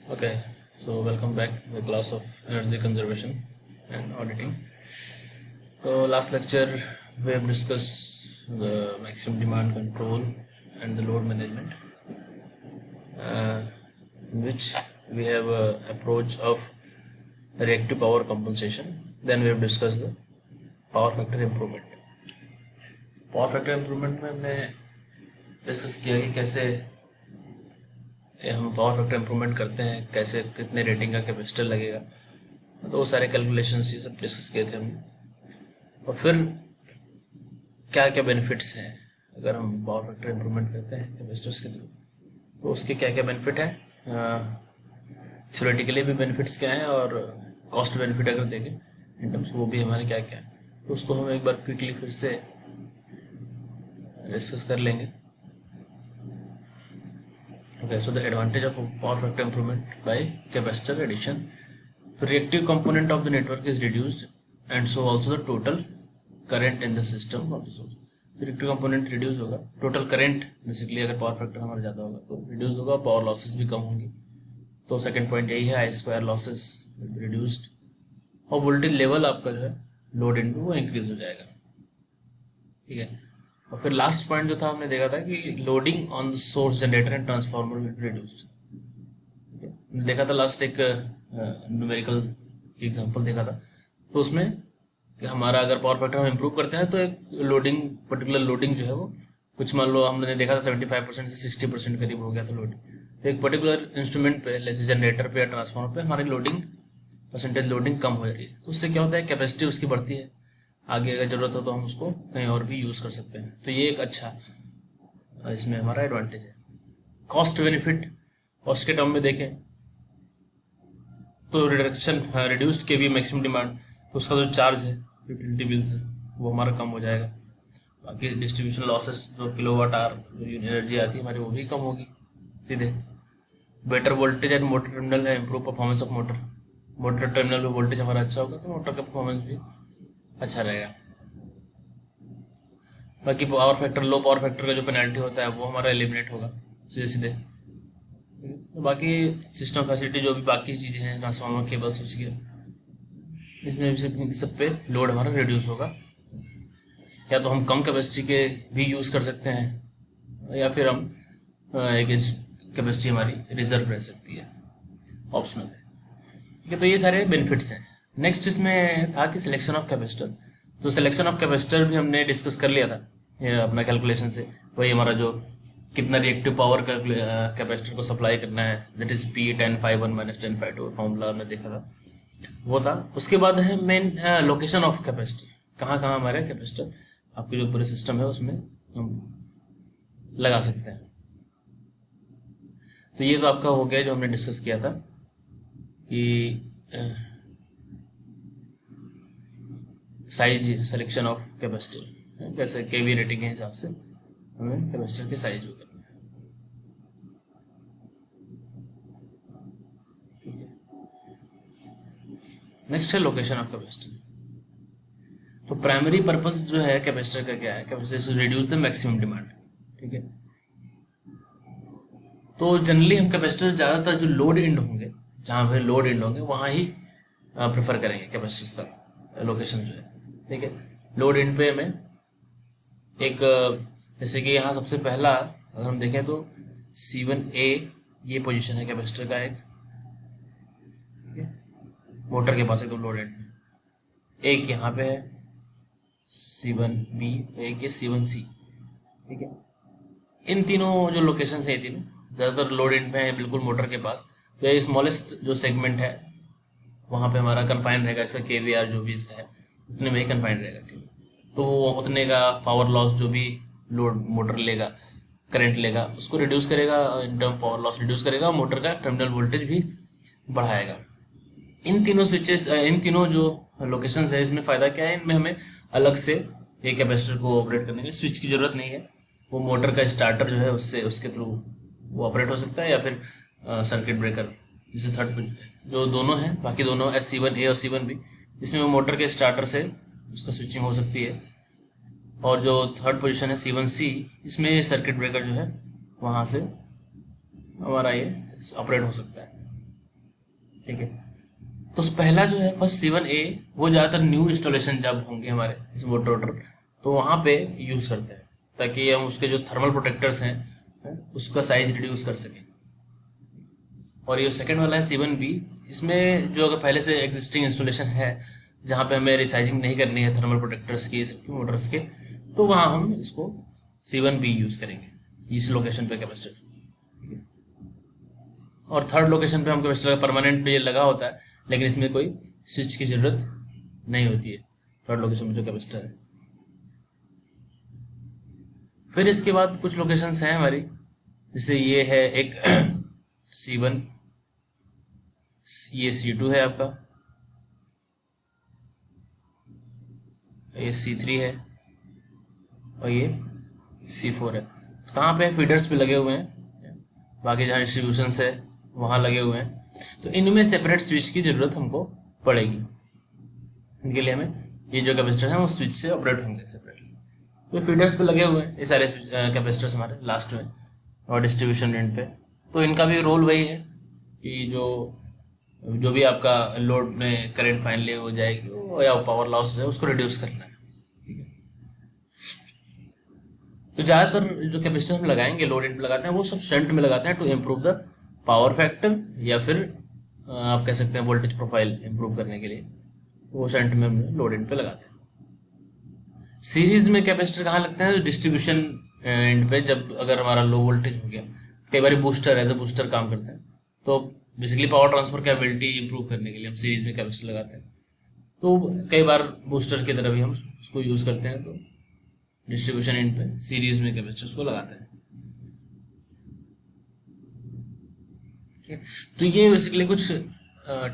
Okay, so welcome back to the class of energy conservation and auditing. So last lecture we have discussed the maximum demand control and the load management, in which we have a approach of reactive power compensation. Then we have discussed the power factor improvement. Power factor improvement में हमने discuss किया कि कैसे हम power factor improvement करते हैं, कैसे कितने रेटिंग का कैपेसिटर लगेगा, तो वो सारे कैलकुलेशंस ये सब डिस्कस किए थे हमने। और फिर क्या क्या बेनिफिट्स हैं अगर हम पावर फैक्टर इम्प्रूवमेंट करते हैं कैपेसिटर्स के थ्रू, तो उसके क्या क्या बेनिफिट हैं, थ्योरेटिकली भी बेनिफिट्स क्या हैं और कॉस्ट बेनिफिट अगर देखें इन टर्म्स वो भी हमारे क्या क्या हैं, तो उसको हम एक बार क्विकली फिर से डिस्कस कर लेंगे। Okay, so the advantage of power factor improvement by capacitor addition. The reactive component of the network is reduced, and so also the total current in the system of the source. तो reactive component reduce होगा, total current basically अगर power factor हमारा ज़्यादा होगा तो reduce होगा, power losses भी कम होंगी। तो second point यही है, I square losses will be reduced, और voltage level आपका जो है load into वो increase हो जाएगा। ठीक है, और फिर लास्ट पॉइंट जो था हमने देखा था कि loading on the source generator and transformer will be reduced. देखा था लास्ट एक न्यूमेरिकल एग्जांपल देखा था, तो उसमें कि हमारा अगर पावर फैक्टर हम इम्प्रूव करते हैं तो एक लोडिंग पर्टिकुलर लोडिंग जो है वो कुछ मान लो हमने देखा था 75% से 60% करीब हो गया था लोडिंग, तो एक पर्टिकुलर इंस्ट्रूमेंट पे जैसे जनरेटर पे या ट्रांसफार्मर पे हमारी लोडिंग परसेंटेज लोडिंग कम हो रही है, तो उससे क्या होता है कैपेसिटी उसकी बढ़ती है, आगे अगर ज़रूरत हो तो हम उसको कहीं और भी यूज़ कर सकते हैं। तो ये एक अच्छा इसमें हमारा एडवांटेज है। कॉस्ट बेनिफिट, कॉस्ट के टर्म में देखें तो रिडक्शन रिड्यूस्ड के वी मैक्सिमम डिमांड, तो उसका जो चार्ज है यूटिलिटी बिल्स है वो हमारा कम हो जाएगा। बाकी डिस्ट्रीब्यूशन लॉसेस जो किलोवाट आवर जो एनर्जी आती है हमारी वो भी कम होगी सीधे। Better voltage and motor terminal है, improve performance of motor, motor terminal में वोल्टेज हमारा अच्छा होगा तो मोटर का परफॉर्मेंस भी अच्छा रहेगा। बाकी power factor, low power factor का जो पेनल्टी होता है वो हमारा एलिमिनेट होगा सीधे सीधे। तो बाकी सिस्टम फैसिलिटी जो भी बाकी चीज़ें हैं, ट्रांसफार्मर, केबल, स्विच गियर, इसमें सब पे लोड हमारा रिड्यूस होगा, या तो हम कम कैपेसिटी के भी यूज़ कर सकते हैं या फिर हम एक कैपेसिटी हमारी रिजर्व रह सकती है, ऑप्शनल है। ठीक है, तो ये सारे बेनिफिट्स हैं। नेक्स्ट इसमें था कि सिलेक्शन ऑफ कैपेसिटर, तो सिलेक्शन ऑफ कैपेसिटर भी हमने डिस्कस कर लिया था ये अपना कैलकुलेशन से, वही हमारा जो कितना रिएक्टिव पावर कैपेसिटर को सप्लाई करना है, दैट इज P10∅1 - 10∅2 फॉर्मूला हमने देखा था वो था। उसके बाद है मेन लोकेशन ऑफ कैपेसिटर, कहाँ कहाँ हमारे कैपेसिटर आपके जो पूरे सिस्टम है उसमें हम लगा सकते हैं। तो ये तो आपका हो गया जो हमने डिस्कस किया था कि साइज सिलेक्शन ऑफ कैपेसिटर, जैसे केवी रेटिंग के हिसाब से हमें कैपेसिटर के साइज करना है। ठीक है, नेक्स्ट है लोकेशन ऑफ कैपेसिटर। तो प्राइमरी पर्पस जो है कैपेसिटर का क्या है, capacitor to reduce the maximum demand. ठीक है, तो जनरली हम कैपेसिटर ज़्यादातर जो लोड एंड होंगे, जहाँ पे लोड एंड होंगे वहाँ ही प्रेफर करेंगे कैपेसिटर्स का लोकेशन जो है। ठीक है, लोड एंड पे हमें एक जैसे कि यहाँ सबसे पहला अगर हम देखें तो C1A ये पोजीशन है कैपेसिटर का एक, ठीक है, मोटर के पास एकदम लोड एंड में। एक यहाँ पे है C1B, एक ये C1C। ठीक है, इन तीनों जो लोकेशन है ये तीनों ज़्यादातर लोड एंड में है, बिल्कुल मोटर के पास। तो ये स्मॉलेस्ट जो सेगमेंट है वहाँ पे हमारा कन्फाइन रहेगा, इसका KVR जो भी इसका है उतने में ही कन्फाइन रहेगा। ठीक है, तो वो उतने का पावर लॉस जो भी लोड मोटर लेगा, करंट लेगा, उसको रिड्यूस करेगा, in term power loss reduce करेगा, मोटर का टर्मिनल वोल्टेज भी बढ़ाएगा। इन तीनों स्विचेस, इन तीनों जो लोकेशंस है इसमें फ़ायदा क्या है, इनमें हमें अलग से ये कैपेसिटर को ऑपरेट करने के स्विच की ज़रूरत नहीं है। वो मोटर का स्टार्टर जो है उससे उसके थ्रू वो ऑपरेट हो सकता है, या फिर सर्किट ब्रेकर जैसे थर्ड जो दोनों हैं, बाकी दोनों C1A और C1B, इसमें वो मोटर के स्टार्टर से उसका स्विचिंग हो सकती है। और जो थर्ड पोजीशन है C1C, इसमें सर्किट ब्रेकर जो है वहाँ से हमारा ये ऑपरेट हो सकता है। ठीक है। तो पहला जो है फर्स्ट C1A, वो ज़्यादातर न्यू इंस्टॉलेशन जब होंगे हमारे इस मोटर रोटर, तो वहाँ पे यूज़ करते हैं ताकि हम उसके जो थर्मल प्रोटेक्टर्स हैं उसका साइज रिड्यूस कर सकें। और ये सेकंड वाला है C1B, इसमें जो अगर पहले से एग्जिस्टिंग इंस्टॉलेशन है जहाँ पे हमें रिसाइजिंग नहीं करनी है थर्मल प्रोटेक्टर्स की, सबकी मोटर्स के, तो वहाँ हम इसको C1B यूज़ करेंगे इस लोकेशन पे कैपेसिटर। और थर्ड लोकेशन पे हम कैपेसिटर का परमानेंट पे ये लगा होता है, लेकिन इसमें कोई स्विच की ज़रूरत नहीं होती है थर्ड लोकेशन में जो कैपेसिटर है। फिर इसके बाद कुछ लोकेशंस हैं हमारी, जैसे ये है एक C1, ये C2 है आपका, ये C3 है और ये C4 है। तो कहाँ पे फीडर्स पे लगे हुए हैं, बाकी जहाँ डिस्ट्रीब्यूशंस है वहाँ लगे हुए हैं। तो इनमें सेपरेट स्विच की ज़रूरत हमको पड़ेगी, इनके लिए हमें ये जो कैपेसिटर हैं वो स्विच से ऑपरेट होंगे सेपरेटली। तो फीडर्स पे लगे हुए हैं ये सारे कैपेसिटर्स हमारे लास्ट में, और डिस्ट्रीब्यूशन एंड पे। तो इनका भी रोल वही है कि जो भी आपका लोड में करंट फाइनली हो जाएगी या पावर लॉस हो जाए उसको रिड्यूस करना है, ठीक है। तो ज़्यादातर जो कैपेसिटर हम लगाएंगे लोड एंड पे लगाते हैं वो सब शंट में लगाते हैं to improve the power factor, या फिर आप कह सकते हैं वोल्टेज प्रोफाइल इम्प्रूव करने के लिए, तो वो शंट में हम लोड एंड पे लगाते हैं। सीरीज में कैपेसिटर कहाँ लगते हैं, डिस्ट्रीब्यूशन एंड पे, जब अगर हमारा लो वोल्टेज हो गया, कई बार बूस्टर एज ए बूस्टर काम करते हैं, तो basically power transfer capability improve करने के लिए हम सीरीज में कैपेसिटर लगाते हैं। तो कई बार बूस्टर की तरह भी हम उसको यूज़ करते हैं, तो डिस्ट्रीब्यूशन एंड पे सीरीज में कैपेसिटर्स को लगाते हैं। तो ये बेसिकली कुछ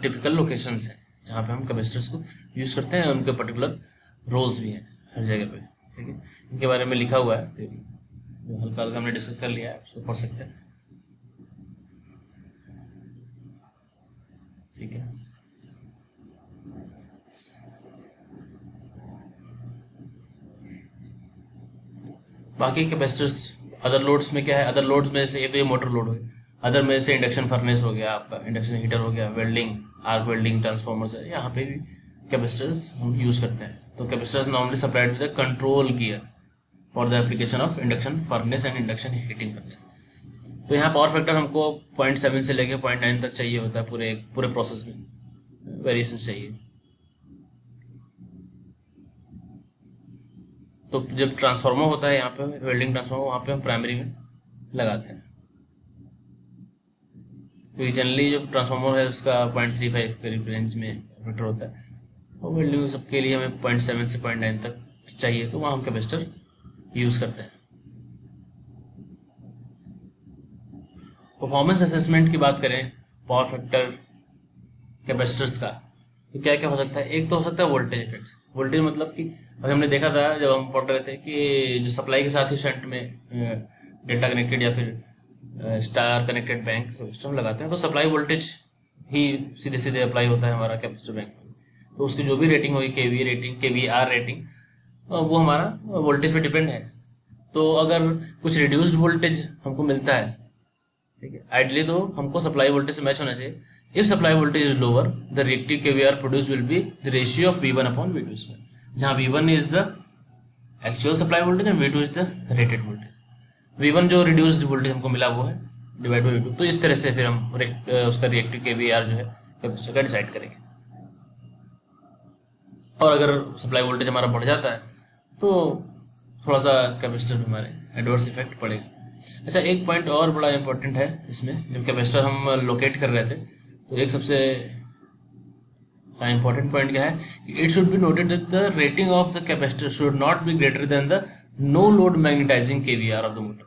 टिपिकल लोकेशंस हैं जहाँ पे हम कैपेसिटर्स को यूज़ करते हैं, उनके पर्टिकुलर रोल्स भी हैं हर जगह पे, ठीक है। इनके बारे में लिखा हुआ है, जो हल्का हल्का हमने डिस्कस कर लिया है, उसको पढ़ सकते हैं, ठीक है। बाकी कैपेसिटर्स अदर लोड्स में क्या है, अदर लोड्स में से ये तो ये मोटर लोड हो गया, अदर में से इंडक्शन फर्नेस हो गया, आपका इंडक्शन हीटर हो गया, वेल्डिंग, आर्क वेल्डिंग ट्रांसफार्मर्स है, यहाँ पे भी कैपेसिटर्स हम यूज़ करते हैं। तो capacitors normally supplied with the control gear for the application of induction furnace and induction heating furnace. तो यहाँ पावर फैक्टर हमको 0.7 से लेके 0.9 तक चाहिए होता है, पूरे प्रोसेस में वेरिएशन चाहिए। तो जब ट्रांसफार्मर होता है यहाँ पे वेल्डिंग ट्रांसफार्मर, वहाँ पे हम प्राइमरी में लगाते हैं, क्योंकि जनरली जो ट्रांसफार्मर है उसका 0.35 करीब रेंज में फैक्टर होता है, और वेल्डिंग सबके लिए हमें 0.7 से 0.9 तक चाहिए, तो वहाँ हम कैपेसिटर यूज़ करते हैं। परफॉर्मेंस असेसमेंट की बात करें पावर फैक्टर कैपेसिटर्स का, तो क्या क्या हो सकता है। एक तो हो सकता है वोल्टेज इफेक्ट्स। वोल्टेज मतलब कि अभी हमने देखा था जब हम पढ़ रहे थे कि जो सप्लाई के साथ ही शंट में डेल्टा कनेक्टेड या फिर स्टार कनेक्टेड बैंक सिस्टम लगाते हैं, तो सप्लाई वोल्टेज ही सीधे सीधे अप्लाई होता है हमारा कैपेसिटर बैंक में। तो उसकी जो भी रेटिंग होगी, केवी रेटिंग, KVR रेटिंग, वो हमारा वोल्टेज पे डिपेंड है। तो अगर कुछ रिड्यूस्ड वोल्टेज हमको मिलता है, ठीक है, आइडली तो हमको सप्लाई वोल्टेज से मैच होना चाहिए। If supply voltage is lower, the reactive KVR produce will be the ratio of V1/V2 इसमें, जहाँ V1 is the actual supply voltage and V2 is the rated voltage. V1 जो reduced voltage हमको मिला वो है divide by V2। तो इस तरह से फिर हम उसका रिएक्टिव KVR जो है कैपेसिटर का डिसाइड करेंगे। और अगर सप्लाई वोल्टेज हमारा बढ़ जाता है तो थोड़ा सा कैपेसिटर में हमारे एडवर्स इफेक्ट पड़ेगा। अच्छा, एक पॉइंट और बड़ा इंपॉर्टेंट है इसमें, जब कैपेसिटर हम लोकेट कर रहे थे तो एक सबसे इंपॉर्टेंट पॉइंट क्या है कि it should be noted that the rating of the capacitor should not be greater than the no load magnetising KVR of the motor.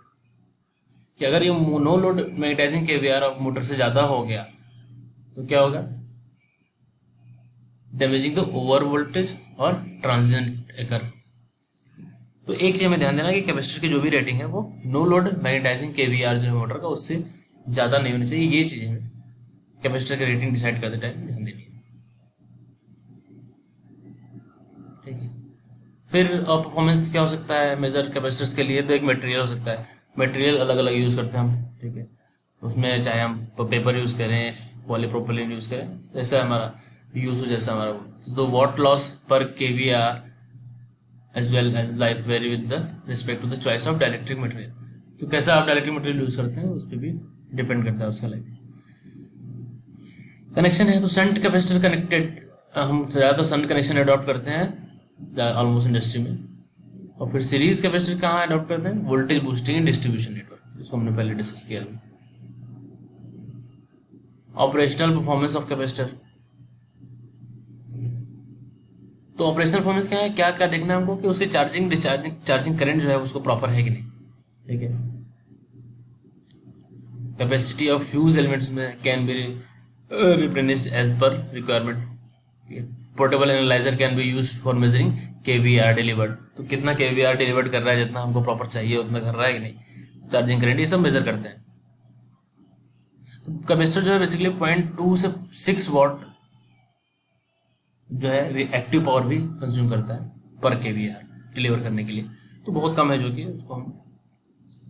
कि अगर ये no load magnetising KVR of motor से ज़्यादा हो गया तो क्या होगा, डैमेजिंग द ओवर वोल्टेज और ट्रांजिएंट एकर। तो एक चीज़ हमें ध्यान देना कि कैपेसिटर की जो भी रेटिंग है वो नो लोड मैग्नेटाइजिंग KVR जो है मोटर का उससे ज़्यादा नहीं होनी चाहिए। ये चीज़ें हमें कैपेसिटर की रेटिंग डिसाइड करते टाइम ध्यान देनी है, ठीक है। फिर परफॉर्मेंस क्या हो सकता है मेजर कैपेसिटर्स के लिए, तो एक मटेरियल हो सकता है। मटेरियल अलग अलग यूज़ करते हैं हम, ठीक है। उसमें चाहे हम पेपर यूज़ करें, पॉलीप्रोपिलीन यूज़ करें, जैसा हमारा यूज हो, जैसा हमारा वो। तो watt loss per kVAR as well as life vary with the respect to the choice of dielectric material. तो कैसा आप डाइलेक्ट्रिक मटेरियल यूज करते हैं उस पर भी डिपेंड करता है उसका लाइफ। कनेक्शन है तो शंट कैपेसिटर कनेक्टेड, हम ज़्यादातर शंट कनेक्शन अडॉप्ट करते हैं ऑलमोस्ट इंडस्ट्री में। और फिर सीरीज कैपेसिटर कहाँ अडॉप्ट करते हैं, voltage boosting and distribution network, जिसको हमने पहले डिस्कस किया। ऑपरेशनल परफॉर्मेंस ऑफ कैपेसिटर, तो ऑपरेशनल परफॉर्मेंस क्या है, क्या क्या देखना है हमको कि उसके चार्जिंग डिस्चार्जिंग चार्जिंग करंट जो है उसको प्रॉपर है कि नहीं, ठीक है। कैपेसिटी ऑफ फ्यूज एलिमेंट्स में can be replenished as per requirement. Portable analyser can be used for measuring kVAR delivered, तो कितना kVAR डिलीवर्ड कर रहा है, जितना हमको प्रॉपर चाहिए उतना कर रहा है कि नहीं, चार्जिंग करंट, ये सब मेजर करते हैं। तो कैपेसिटर जो है बेसिकली 0.2 से 6 वॉट जो है एक्टिव पावर भी कंज्यूम करता है पर kVAR डिलीवर करने के लिए, तो बहुत कम है, जो कि उसको हम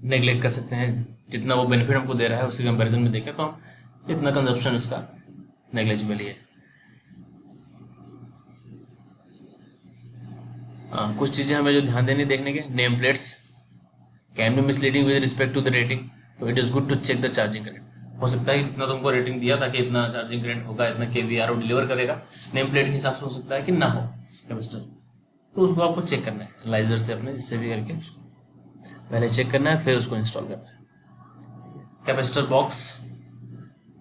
नेग्लेक्ट कर सकते हैं। जितना वो बेनिफिट हमको दे रहा है उसके कंपैरिजन में देखें तो हम इतना कंजप्शन उसका नेग्लेजिबल ही है। कुछ चीज़ें हमें जो ध्यान देनी देखने के, name plates can be misleading with respect to the rating, तो it is good to check the charging current. हो सकता है कि जितना तुमको रेटिंग दिया था कि इतना चार्जिंग करंट होगा, इतना kVAR वो डिलीवर करेगा, नेम प्लेट के हिसाब से हो सकता है कि ना हो कैपेसिटर, तो उसको आपको चेक करना है एनालाइजर से अपने, जिससे भी करके उसको पहले चेक करना है, फिर उसको इंस्टॉल करना है। कैपेसिटर बॉक्स,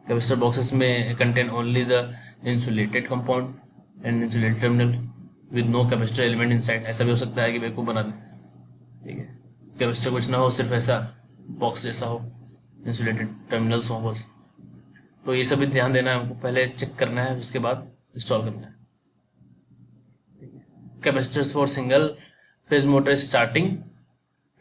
कैपेसिटर बॉक्सेस में contain only the insulated compound and insulated terminal with no capacitor element inside. ऐसा भी हो सकता है कि बेवकूफ़ बना दें, ठीक है, कैपेसिटर कुछ ना हो, सिर्फ ऐसा बॉक्स जैसा हो, इंसुलेटेड टर्मिनल्स हो बस। तो ये सब भी ध्यान देना है हमको, पहले चेक करना है, उसके बाद इंस्टॉल करना है। Capacitors for single phase motor starting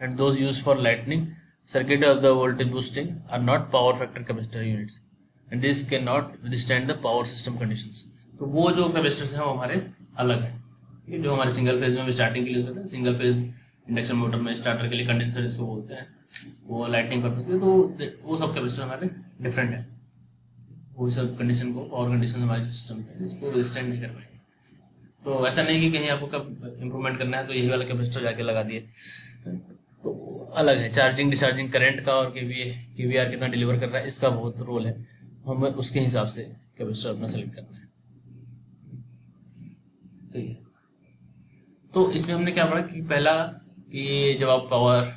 and those use for lightning circuit of the voltage boosting are not power factor capacitor units and this can not withstand the power system conditions. तो वो जो capacitors हैं वो हमारे अलग है, ये जो हमारे सिंगल फेज में स्टार्टिंग के लिए होता है, सिंगल फेज इंडक्शन मोटर में स्टार्टर के लिए कंडेंसर इसको बोलते हैं, वो लाइटिंग पर्पज के, तो वो सब कैपेसिटर हमारे डिफरेंट है। वो सब कंडीशन को, पावर कंडीशन हमारे सिस्टम में इसको विदस्टैंड नहीं कर पाएंगे। तो ऐसा नहीं कि कहीं आपको कब इम्प्रूवमेंट करना है तो यही वाला कैपेसिटर जाके लगा दिए, तो अलग है। चार्जिंग डिस्चार्जिंग करंट का और kVAR कितना डिलीवर कर रहा है, इसका बहुत रोल है, हमें उसके हिसाब से कैपेसिटर अपना सेलेक्ट करना है। ठीक है, तो इसमें हमने क्या पढ़ा कि पहला कि जब आप पावर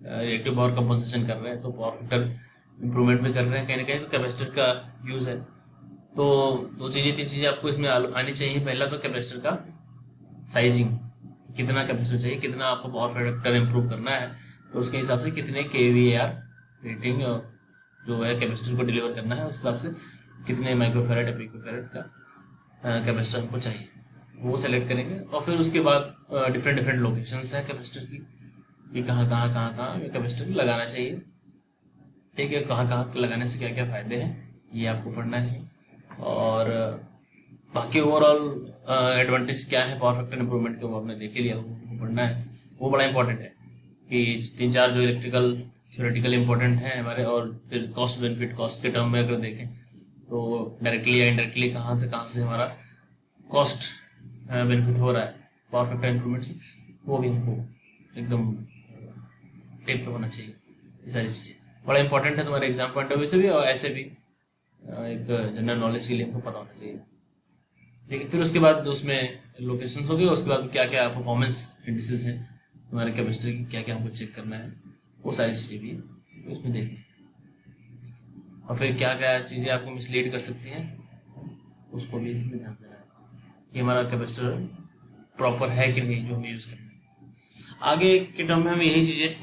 रिएक्टिव पावर कंपनसेशन कर रहे हैं तो पावर फैक्टर इंप्रूवमेंट भी कर रहे हैं कहीं ना कहीं, तो कैपेसिटर का यूज़ है। तो दो चीज़ें तीन चीज़ें आपको इसमें आनी चाहिए। पहला तो कैपेसिटर का साइजिंग, कितना कैपेसिटर चाहिए, कितना आपको पावर फैक्टर इंप्रूव करना है, तो उसके हिसाब से कितने kVAR रेटिंग जो है कैपेसिटर को डिलीवर करना है, उस हिसाब से कितने माइक्रोफैरड या पिकोफैरड का कैपेसिटर हमको चाहिए, वो सेलेक्ट करेंगे। और फिर उसके बाद डिफरेंट लोकेशंस हैं कैपेसिटर की, कि कहाँ कैपेसिटर लगाना चाहिए, ठीक है, कहाँ लगाने से क्या क्या फ़ायदे हैं, ये आपको पढ़ना है इसमें। और बाकी ओवरऑल एडवांटेज क्या है पावर फैक्टर इंप्रूवमेंट के, वो आपने देख ही लिया, वो पढ़ना है, वो बड़ा इंपॉर्टेंट है। कि 3-4 जो इलेक्ट्रिकल थ्योरेटिकल इंपॉर्टेंट हैं हमारे, और फिर कॉस्ट बेनिफिट, कॉस्ट के टर्म में अगर देखें तो डायरेक्टली या इनडायरेक्टली कहाँ से हमारा कॉस्ट बेनिफिट हो रहा है पावर फैक्टर इंप्रूवमेंट से, वो भी हमको एकदम टिप पे होना चाहिए। ये सारी चीज़ें बड़ा इंपॉर्टेंट है तुम्हारे एग्जाम पॉइंट ऑफ व्यू से भी, और ऐसे भी एक जनरल नॉलेज के लिए हमको पता होना चाहिए। लेकिन फिर उसके बाद उसमें लोकेशंस हो गए, उसके बाद क्या क्या परफॉर्मेंस इंडिसेस हैं तुम्हारे कैपेसिटर की, क्या क्या हमको चेक करना है, वो सारी चीज़ें भी उसमें देखनी। और फिर क्या क्या चीज़ें आपको मिसलीड कर सकती हैं, उसको भी इसमें ध्यान देना है कि हमारा कैपेसिटर प्रॉपर है कि नहीं जो हमें यूज़ करना है। आगे के टर्म में हम यही चीज़ें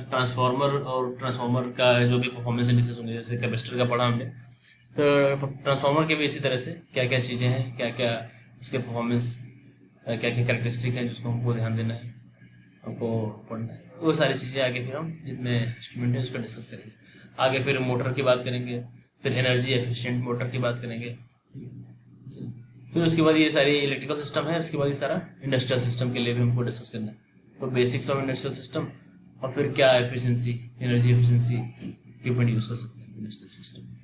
ट्रांसफार्मर का जो भी परफॉर्मेंस इंडिसेस होंगे, जैसे कैपेसिटर का पढ़ा हमने, तो ट्रांसफार्मर के भी इसी तरह से क्या क्या चीज़ें हैं, क्या क्या उसके परफॉर्मेंस, क्या क्या कैरेक्टरिस्टिक हैं जिसको हमको ध्यान देना है, हमको पढ़ना है, वो सारी चीज़ें आगे फिर हम जितने स्टूडेंट हैं उसको डिस्कस करेंगे। आगे फिर मोटर की बात करेंगे, फिर एनर्जी एफिशिएंट मोटर की बात करेंगे, फिर उसके बाद ये सारी इलेक्ट्रिकल सिस्टम है, उसके बाद ये सारा इंडस्ट्रियल सिस्टम के लिए भी हमको डिस्कस करना है। तो बेसिक्स ऑफ इंडस्ट्रियल सिस्टम, और फिर क्या efficiency, energy efficiency equipment use कर सकते हैं इंडस्ट्रियल सिस्टम।